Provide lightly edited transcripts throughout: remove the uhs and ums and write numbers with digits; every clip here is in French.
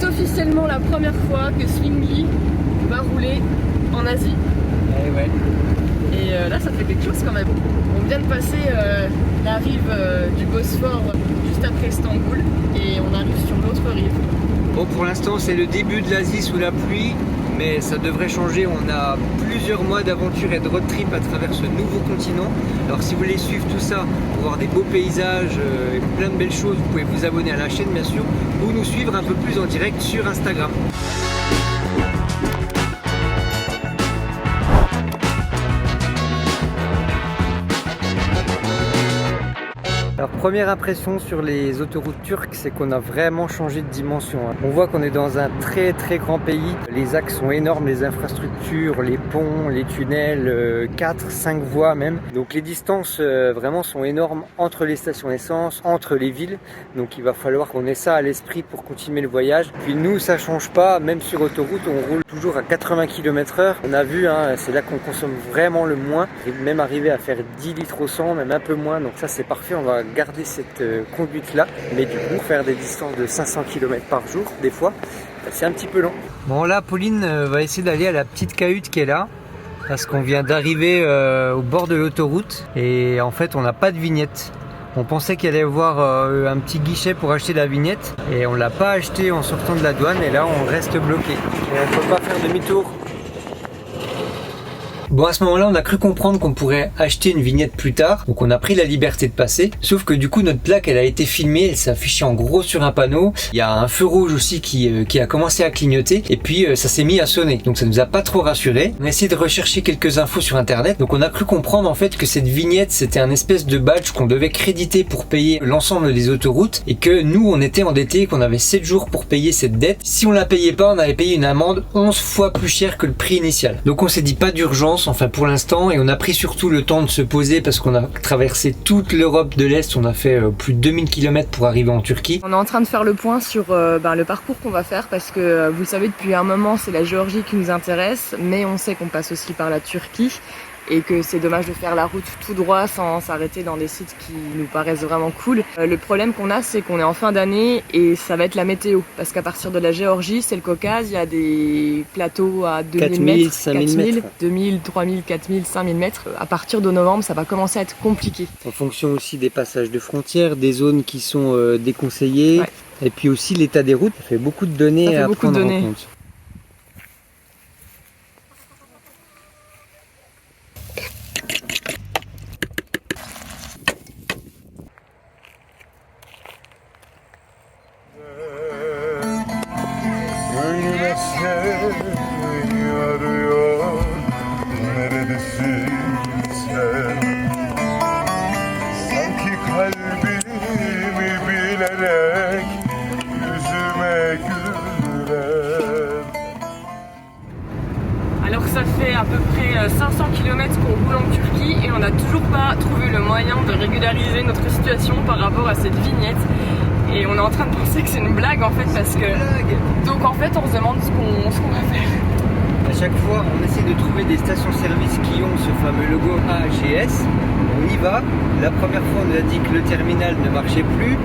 C'est officiellement la première fois que Zwingli va rouler en Asie. Et là ça fait quelque chose quand même. On vient de passer la rive du Bosphore juste après Istanbul et on arrive sur l'autre rive. Bon, pour l'instant c'est le début de l'Asie sous la pluie, mais ça devrait changer. On a plusieurs mois d'aventure et de road trip à travers ce nouveau continent. Alors si vous voulez suivre tout ça, pour voir des beaux paysages et plein de belles choses, vous pouvez vous abonner à la chaîne bien sûr, ou nous suivre un peu plus en direct sur Instagram. Alors première impression sur les autoroutes turques, c'est qu'on a vraiment changé de dimension. On voit qu'on est dans un très grand pays. Les axes sont énormes, les infrastructures, les ponts, les tunnels, 4, 5 voies même. Donc les distances vraiment sont énormes entre les stations essence, entre les villes. Donc il va falloir qu'on ait ça à l'esprit pour continuer le voyage. Puis nous ça change pas, même sur autoroute on roule toujours à 80 km/h. On a vu, hein, c'est là qu'on consomme vraiment le moins. Et même arriver à faire 10 litres au 100, même un peu moins. Donc ça c'est parfait, on va garder cette conduite là, mais du coup faire des distances de 500 km par jour des fois c'est un petit peu long. Bon là Pauline va essayer d'aller à la petite cahute qui est là parce qu'on vient d'arriver au bord de l'autoroute et en fait on n'a pas de vignette. On pensait qu'il allait y avoir un petit guichet pour acheter la vignette et on l'a pas acheté en sortant de la douane et là on reste bloqué et on peut pas faire demi-tour. Bon, à ce moment-là, on a cru comprendre qu'on pourrait acheter une vignette plus tard, donc on a pris la liberté de passer, sauf que du coup notre plaque elle a été filmée, elle s'est affichée en gros sur un panneau, il y a un feu rouge aussi qui a commencé à clignoter, et puis ça s'est mis à sonner, donc ça nous a pas trop rassuré. On a essayé de rechercher quelques infos sur internet, donc on a cru comprendre en fait que cette vignette c'était un espèce de badge qu'on devait créditer pour payer l'ensemble des autoroutes, et que nous on était endettés, qu'on avait 7 jours pour payer cette dette. Si on la payait pas, on avait payé une amende 11 fois plus chère que le prix initial. Donc on s'est dit pas d'urgence, enfin pour l'instant, et on a pris surtout le temps de se poser parce qu'on a traversé toute l'Europe de l'Est, on a fait plus de 2000 km pour arriver en Turquie. On est en train de faire le point sur le parcours qu'on va faire parce que vous le savez depuis un moment c'est la Géorgie qui nous intéresse, mais on sait qu'on passe aussi par la Turquie et que c'est dommage de faire la route tout droit sans s'arrêter dans des sites qui nous paraissent vraiment cool. Le problème qu'on a, c'est qu'on est en fin d'année et ça va être la météo, parce qu'à partir de la Géorgie, c'est le Caucase, il y a des plateaux à 2000 mètres, 5000 mètres. 2000, 3000, 4000, 5000 mètres. À partir de novembre, ça va commencer à être compliqué. En fonction aussi des passages de frontières, des zones qui sont déconseillées, ouais. Et puis aussi l'état des routes, ça fait beaucoup de données à prendre en compte. Alors ça fait à peu près 500 km qu'on roule en Turquie et on n'a toujours pas trouvé le moyen de régulariser notre situation par rapport à cette vignette. Et on est en train de penser que c'est une blague en fait parce que... Donc en fait on se demande ce qu'on va faire. À chaque fois on essaie de trouver des stations-service qui ont ce fameux logo AGS. On y va. La première fois on nous a dit que le terminal ne marchait plus.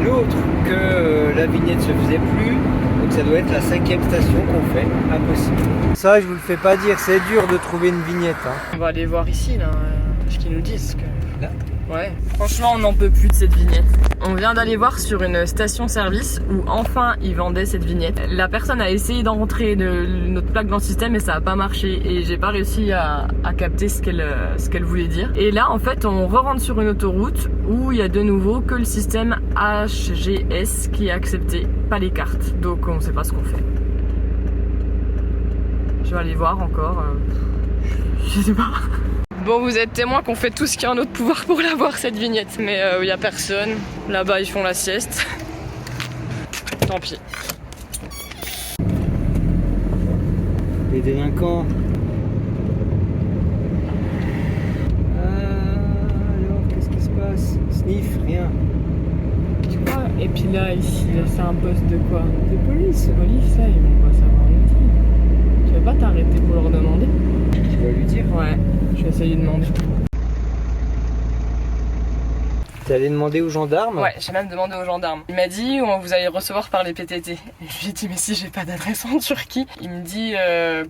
L'autre que la vignette se faisait plus. Donc ça doit être la 5e station qu'on fait. Impossible. Ça je vous le fais pas dire, c'est dur de trouver une vignette. Hein. On va aller voir ici là, ce qu'ils nous disent. Là ? Ouais, franchement on n'en peut plus de cette vignette. On vient d'aller voir sur une station-service où enfin ils vendaient cette vignette. La personne a essayé d'entrer notre plaque dans le système et ça n'a pas marché et j'ai pas réussi à capter ce qu'elle voulait dire. Et là en fait on re-rentre sur une autoroute où il y a de nouveau que le système HGS qui est accepté, pas les cartes. Donc on sait pas ce qu'on fait. Je vais aller voir encore, je sais pas. Bon, vous êtes témoin qu'on fait tout ce qui est en notre pouvoir pour l'avoir cette vignette, mais il n'y a personne. Là-bas, ils font la sieste. Tant pis. Les délinquants. Alors, qu'est-ce qui se passe? Sniff, rien. Tu vois, et puis là, ici, là, c'est un poste de quoi? De police. De police, ça, ils vont pas savoir le dire. Tu veux pas t'arrêter pour leur demander? Tu vas lui dire? Ouais. Je vais essayer de demander. T'es allé demander aux gendarmes? Ouais, j'ai même demandé aux gendarmes. Il m'a dit vous allez recevoir par les PTT. Et je lui ai dit mais si j'ai pas d'adresse en Turquie. Il me dit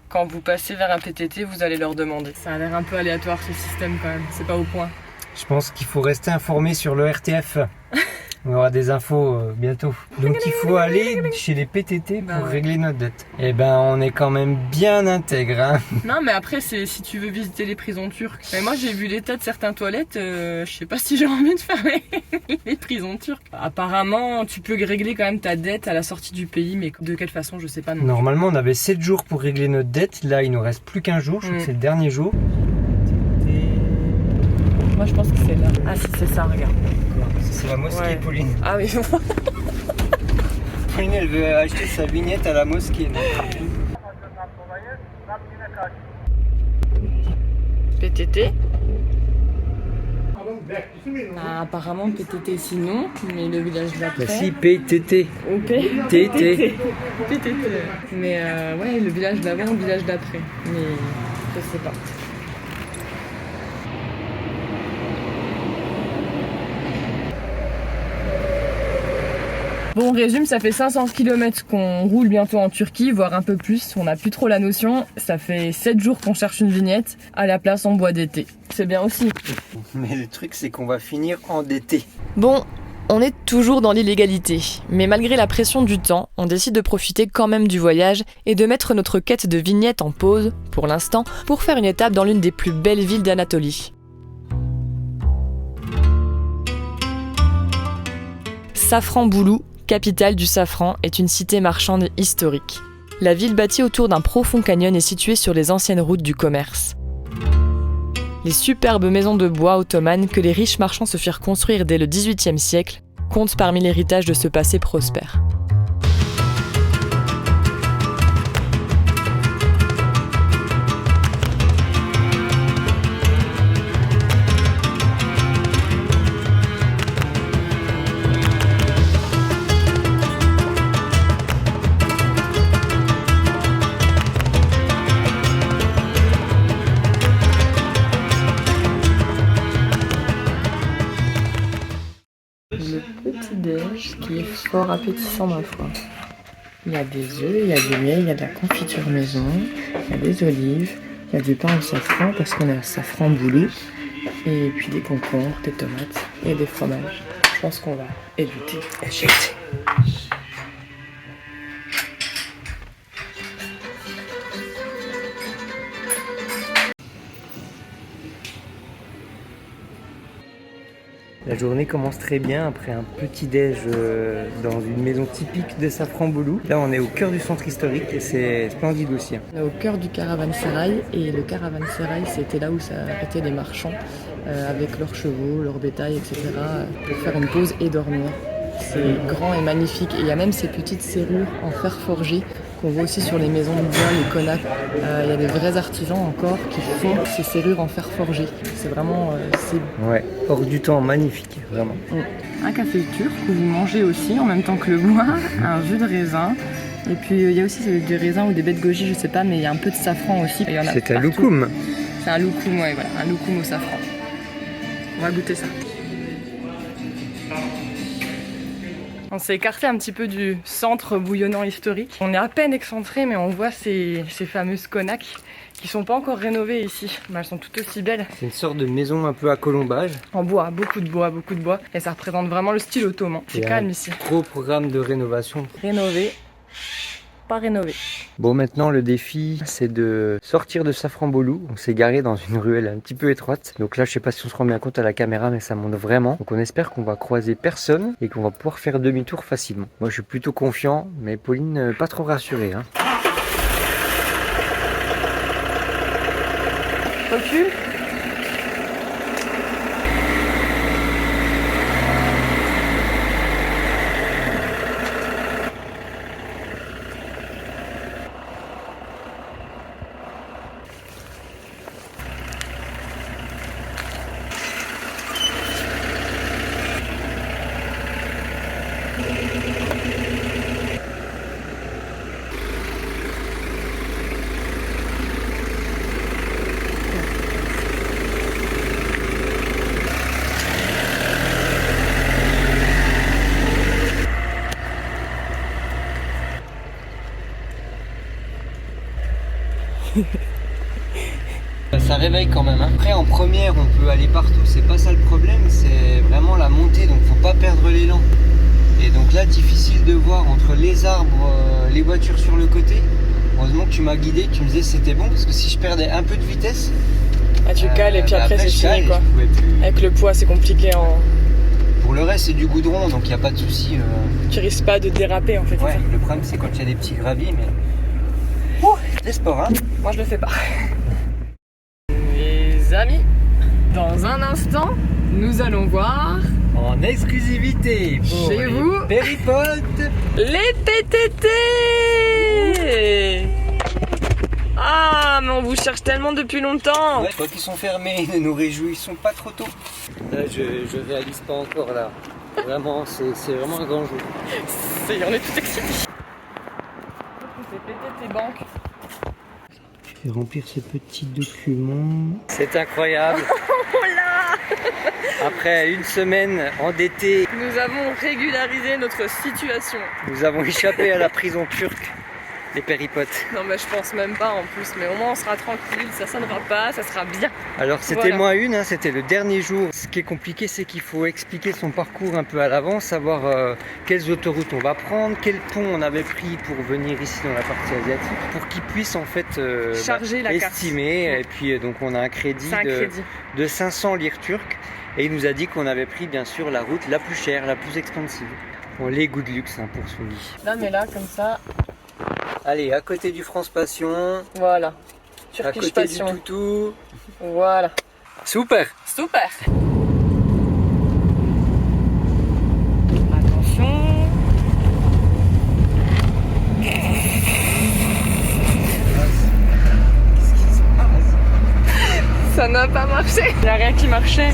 quand vous passez vers un PTT, vous allez leur demander. Ça a l'air un peu aléatoire ce système quand même, c'est pas au point. Je pense qu'il faut rester informé sur le RTF. On aura des infos bientôt. Donc il faut aller chez les PTT pour régler notre dette. Et ben on est quand même bien intègre. Hein. Non mais après c'est si tu veux visiter les prisons turques. Mais moi j'ai vu l'état de certaines toilettes, je sais pas si j'ai envie de faire les prisons turques. Apparemment tu peux régler quand même ta dette à la sortie du pays, mais de quelle façon je sais pas non. Normalement on avait 7 jours pour régler notre dette. Là il nous reste plus qu'un jour, je crois que c'est le dernier jour. Moi je pense que c'est là. Ah si c'est ça, regarde. C'est la mosquée, Pauline. Ah oui. Pauline, elle veut acheter sa vignette à la mosquée. PTT. Ah, apparemment PTT sinon, mais le village d'après. Bah si, PTT. PTT. PTT. Mais ouais, le village d'avant, le village d'après. Mais je sais pas. Bon, on résume, ça fait 500 km qu'on roule bientôt en Turquie, voire un peu plus, on n'a plus trop la notion. Ça fait 7 jours qu'on cherche une vignette, à la place on boit d'été. C'est bien aussi. Mais le truc c'est qu'on va finir endetté. Bon, on est toujours dans l'illégalité, mais malgré la pression du temps, on décide de profiter quand même du voyage et de mettre notre quête de vignette en pause, pour l'instant, pour faire une étape dans l'une des plus belles villes d'Anatolie. Safranbolu, capitale du safran, est une cité marchande historique. La ville bâtie autour d'un profond canyon est située sur les anciennes routes du commerce. Les superbes maisons de bois ottomanes que les riches marchands se firent construire dès le XVIIIe siècle comptent parmi l'héritage de ce passé prospère. Le petit-déj qui est fort appétissant ma foi. Il y a des œufs, il y a du miel, il y a de la confiture maison, il y a des olives, il y a du pain au safran parce qu'on est à Safranbolu, et puis des concombres, des tomates et des fromages. Je pense qu'on va éviter. La journée commence très bien après un petit déj dans une maison typique de Safranbolu. Là on est au cœur du centre historique et c'est splendide aussi. On est au cœur du caravansérail et le caravansérail c'était là où s'arrêtaient les marchands avec leurs chevaux, leurs bétail, etc. pour faire une pause et dormir. C'est grand et magnifique et il y a même ces petites serrures en fer forgé qu'on voit aussi sur les maisons de bois, les conacs. Il y a des vrais artisans encore qui font ces serrures en fer forgé. C'est vraiment... Ouais, hors du temps, magnifique, vraiment. Un café turc où vous mangez aussi en même temps que le bois, un jus de raisin. Et puis il y a aussi du raisin ou des baies de goji, je sais pas, mais il y a un peu de safran aussi. C'est un loukoum. C'est un loukoum, ouais, voilà, un loukoum au safran. On va goûter ça. On s'est écarté un petit peu du centre bouillonnant historique. On est à peine excentré, mais on voit ces fameuses conacs qui sont pas encore rénovées ici. Mais elles sont toutes aussi belles. C'est une sorte de maison un peu à colombage. En bois, beaucoup de bois, beaucoup de bois. Et ça représente vraiment le style ottoman. C'est calme ici. Gros programme de rénovation. Rénové, pas rénové. Bon, maintenant le défi c'est de sortir de Safranbolu. On s'est garé dans une ruelle un petit peu étroite. Donc là je sais pas si on se rend bien compte à la caméra, mais ça monte vraiment. Donc on espère qu'on va croiser personne et qu'on va pouvoir faire demi-tour facilement. Moi je suis plutôt confiant, mais Pauline pas trop rassurée. Hein. Recule. Ça réveille quand même. Après, en première, on peut aller partout. C'est pas ça le problème, c'est vraiment la montée. Donc, faut pas perdre l'élan. Et donc là, difficile de voir entre les arbres, les voitures sur le côté. Heureusement que tu m'as guidé, tu me disais c'était bon parce que si je perdais un peu de vitesse. Ah, tu cales et puis après c'est fini quoi. Avec le poids, c'est compliqué en. Pour le reste, c'est du goudron donc il n'y a pas de souci. Tu risques pas de déraper en fait. Ouais, le problème c'est quand il y a des petits graviers, mais. Ouh, des sports, hein. Moi je le fais pas. Les amis, dans un instant, nous allons voir. En exclusivité pour chez vous, Péripotes, les PTT. Ah, mais on vous cherche tellement depuis longtemps. Ouais, quoi qu'ils sont fermés, ne nous réjouissons pas trop tôt. Là, je réalise pas encore là. Vraiment, c'est vraiment un grand jour. On est tout excités. C'est PTT Banque. Je vais remplir ces petits documents. C'est incroyable. Oh là. Après une semaine endettée, nous avons régularisé notre situation. Nous avons échappé à la prison turque, les Péripotes. Non mais je pense même pas en plus, mais au moins on sera tranquille, ça sonnera pas, ça sera bien. Alors c'était moins une, hein, c'était le dernier jour. Ce qui est compliqué, c'est qu'il faut expliquer son parcours un peu à l'avance, savoir quelles autoroutes on va prendre, quel pont on avait pris pour venir ici dans la partie asiatique, pour qu'ils puissent en fait charger la estimer. carte. Et puis donc on a un crédit, de 500 lire turques. Et il nous a dit qu'on avait pris bien sûr la route la plus chère, la plus expensive. Bon, les goûts de luxe hein, pour Sully. Là mais là comme ça. Allez, à côté du France Passion. Voilà. À côté Passion. Du Toutou. Voilà. Super. Super. Attention. Ça n'a pas marché. Il n'y a rien qui marchait.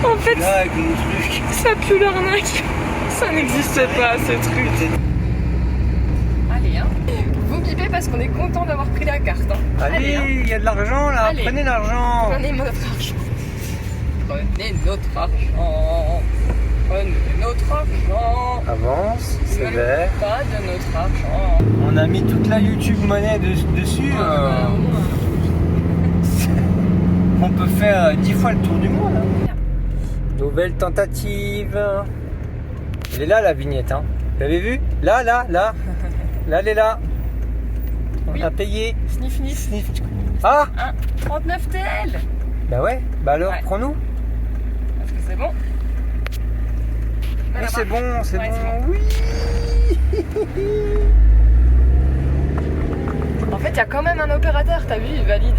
En fait, ça pue l'arnaque. Ça n'existe pas, ce truc. Allez, hein. Vous bipez parce qu'on est content d'avoir pris la carte. Hein. Allez, il y a de l'argent là. Allez. Prenez l'argent. Prenez notre argent. Prenez notre argent. Prenez notre argent. Avance, c'est vert. Pas de notre argent. On a mis toute la YouTube monnaie dessus. On peut faire 10 fois le tour du monde. Hein. Nouvelle tentative. Elle est là la vignette, hein. Vous l'avez vu? Là. Là, elle est là. On a payé. Sniff. Ah! 39 TL. Bah ouais, bah alors ouais. Prends-nous. Est-ce que c'est bon? Oui, c'est bon, c'est bon. Oui. En fait, il y a quand même un opérateur, t'as vu, il valide.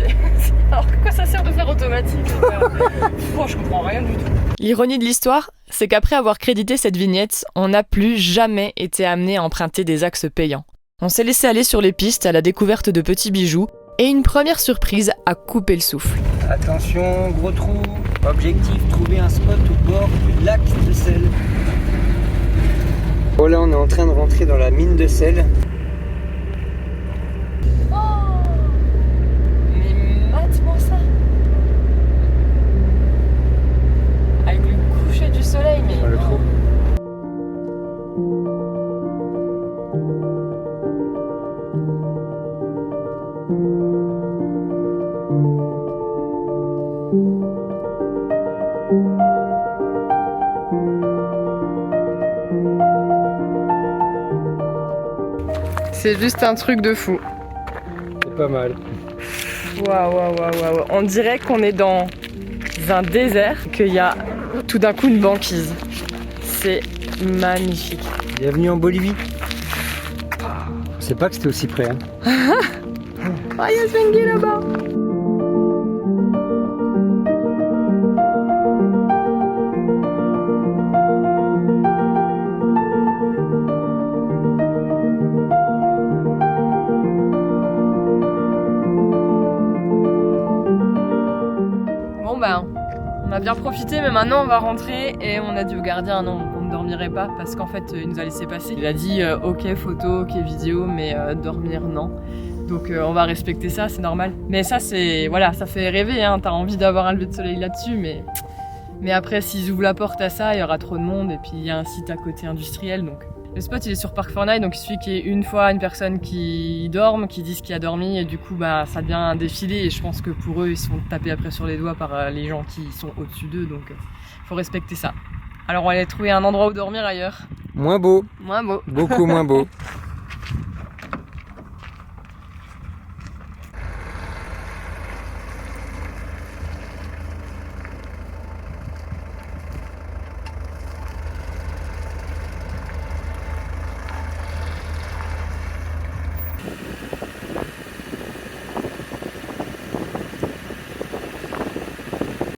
Alors quoi ça sert de faire automatique? Oh, je comprends rien du tout. L'ironie de l'histoire, c'est qu'après avoir crédité cette vignette, on n'a plus jamais été amené à emprunter des axes payants. On s'est laissé aller sur les pistes à la découverte de petits bijoux et une première surprise a coupé le souffle. Attention, gros trou. Objectif, trouver un spot au bord du lac de sel. Oh là, on est en train de rentrer dans la mine de sel. Soleil, mais sur le trou. C'est juste un truc de fou. C'est pas mal. Waouh. On dirait qu'on est dans un désert, qu'il y a tout d'un coup une banquise. C'est magnifique. Bienvenue en Bolivie. Je sais pas que c'était aussi près. Hein. Ah, il y a Svengi là-bas. Bon ben, on a bien profité, mais maintenant on va rentrer et on a dit au gardien non, on ne dormirait pas parce qu'en fait il nous a laissé passer. Il a dit ok photo, ok vidéo, mais dormir non. Donc on va respecter ça, c'est normal. Mais ça c'est, voilà, ça fait rêver, hein. T'as envie d'avoir un lever de soleil là-dessus, mais après s'ils ouvrent la porte à ça, il y aura trop de monde et puis il y a un site à côté industriel, donc Le spot il est sur Park4Night, donc il suffit qu'il y ait une fois une personne qui dorme, qui dise qu'il a dormi, et du coup ça devient un défilé, et je pense que pour eux ils se font taper après sur les doigts par les gens qui sont au-dessus d'eux, donc faut respecter ça. Alors on va aller trouver un endroit où dormir ailleurs. Moins beau. Moins beau. Beaucoup moins beau.